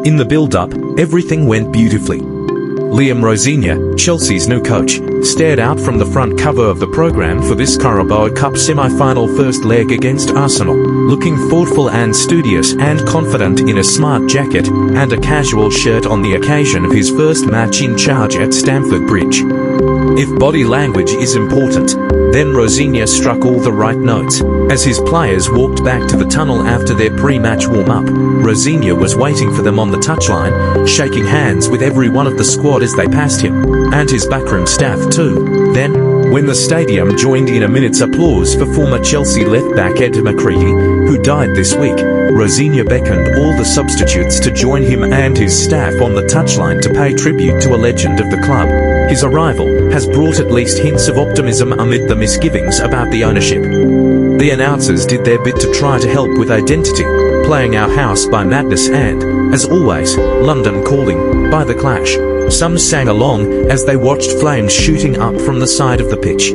In the build-up, everything went beautifully. Liam Rosenior, Chelsea's new coach, stared out from the front cover of the programme for this Carabao Cup semi-final first leg against Arsenal, looking thoughtful and studious and confident in a smart jacket and a casual shirt on the occasion of his first match in charge at Stamford Bridge. If body language is important, then Rosenior struck all the right notes. As his players walked back to the tunnel after their pre-match warm-up, Rosenior was waiting for them on the touchline, shaking hands with every one of the squad as they passed him, and his backroom staff too. Then, when the stadium joined in a minute's applause for former Chelsea left-back Ed McCready, who died this week, Rosenior beckoned all the substitutes to join him and his staff on the touchline to pay tribute to a legend of the club. His arrival has brought at least hints of optimism amid the misgivings about the ownership. The announcers did their bit to try to help with identity, playing Our House by Madness and, as always, London Calling by The Clash. Some sang along as they watched flames shooting up from the side of the pitch.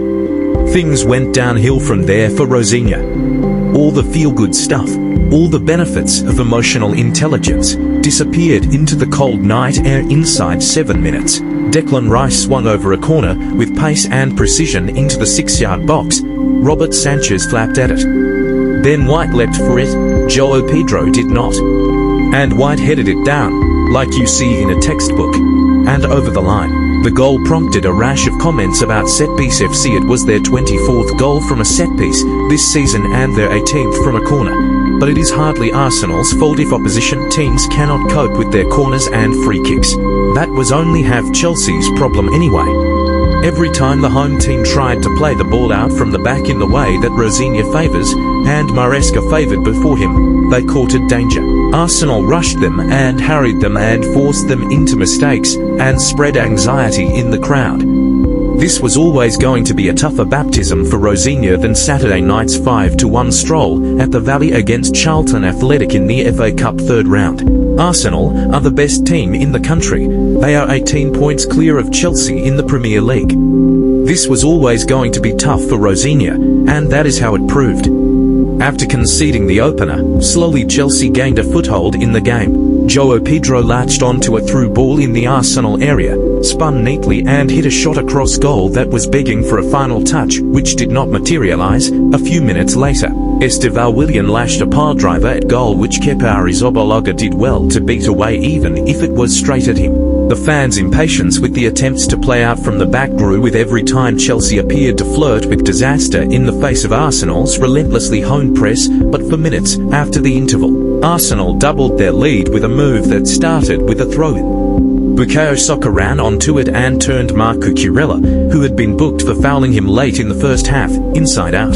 Things went downhill from there for Rosenior. All the feel-good stuff, all the benefits of emotional intelligence, disappeared into the cold night air inside 7 minutes. Declan Rice swung over a corner with pace and precision into the 6-yard box. Robert Sanchez flapped at it. Ben White leapt for it. Joao Pedro did not. And White headed it down, like you see in a textbook, and over the line. The goal prompted a rash of comments about set-piece FC. It was their 24th goal from a set-piece this season and their 18th from a corner. But it is hardly Arsenal's fault if opposition teams cannot cope with their corners and free kicks. That was only half Chelsea's problem anyway. Every time the home team tried to play the ball out from the back in the way that Rosenior favours, and Maresca favoured before him, they courted danger. Arsenal rushed them and harried them and forced them into mistakes, and spread anxiety in the crowd. This was always going to be a tougher baptism for Rosenior than Saturday night's 5-1 stroll at the Valley against Charlton Athletic in the FA Cup third round. Arsenal are the best team in the country. They are 18 points clear of Chelsea in the Premier League. This was always going to be tough for Rosenior, and that is how it proved. After conceding the opener, slowly Chelsea gained a foothold in the game. Joao Pedro latched onto a through ball in the Arsenal area, spun neatly and hit a shot across goal that was begging for a final touch, which did not materialise. A few minutes later, Esteval Willian lashed a pile driver at goal which Kepa Arrizabalaga did well to beat away even if it was straight at him. The fans' impatience with the attempts to play out from the back grew with every time Chelsea appeared to flirt with disaster in the face of Arsenal's relentlessly honed press, but for minutes after the interval, Arsenal doubled their lead with a move that started with a throw-in. Bukayo Saka ran onto it and turned Marco Kurella, who had been booked for fouling him late in the first half, inside out.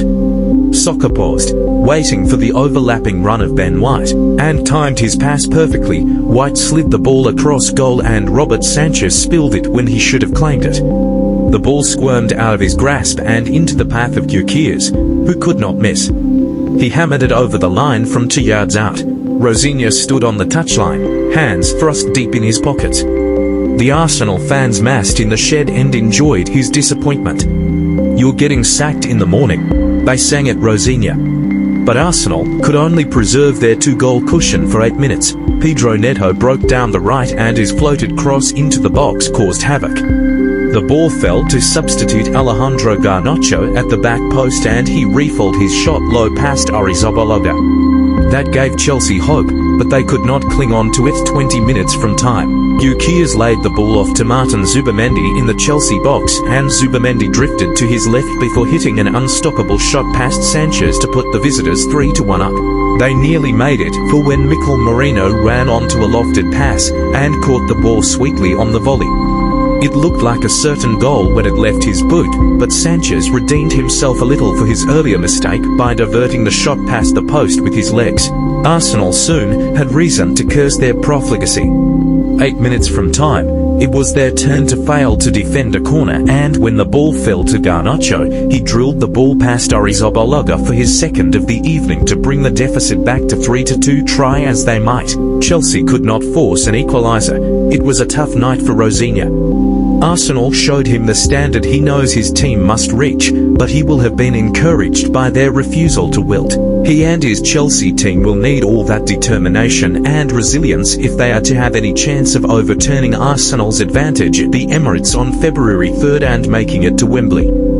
Saka paused, waiting for the overlapping run of Ben White, and timed his pass perfectly. White slid the ball across goal and Robert Sanchez spilled it when he should have claimed it. The ball squirmed out of his grasp and into the path of Gyökeres, who could not miss. He hammered it over the line from 2 yards out. Rosenior stood on the touchline, hands thrust deep in his pockets. The Arsenal fans massed in the shed and enjoyed his disappointment. "You're getting sacked in the morning," they sang at Rosenior. But Arsenal could only preserve their 2-goal cushion for 8 minutes. Pedro Neto broke down the right and his floated cross into the box caused havoc. The ball fell to substitute Alejandro Garnacho at the back post and he refilled his shot low past Arrizabalaga. That gave Chelsea hope, but they could not cling on to it 20 minutes from time. Gyökeres laid the ball off to Martin Zubamendi in the Chelsea box and Zubamendi drifted to his left before hitting an unstoppable shot past Sanchez to put the visitors 3-1 up. They nearly made it for when Mikel Merino ran onto a lofted pass and caught the ball sweetly on the volley. It looked like a certain goal when it left his boot, but Sanchez redeemed himself a little for his earlier mistake by diverting the shot past the post with his legs. Arsenal soon had reason to curse their profligacy. 8 minutes from time, it was their turn to fail to defend a corner, and when the ball fell to Garnacho, he drilled the ball past Arrizabalaga for his second of the evening to bring the deficit back to 3-2. Try as they might, Chelsea could not force an equaliser. It was a tough night for Rosenior. Arsenal showed him the standard he knows his team must reach, but he will have been encouraged by their refusal to wilt. He and his Chelsea team will need all that determination and resilience if they are to have any chance of overturning Arsenal's advantage at the Emirates on February 3rd and making it to Wembley.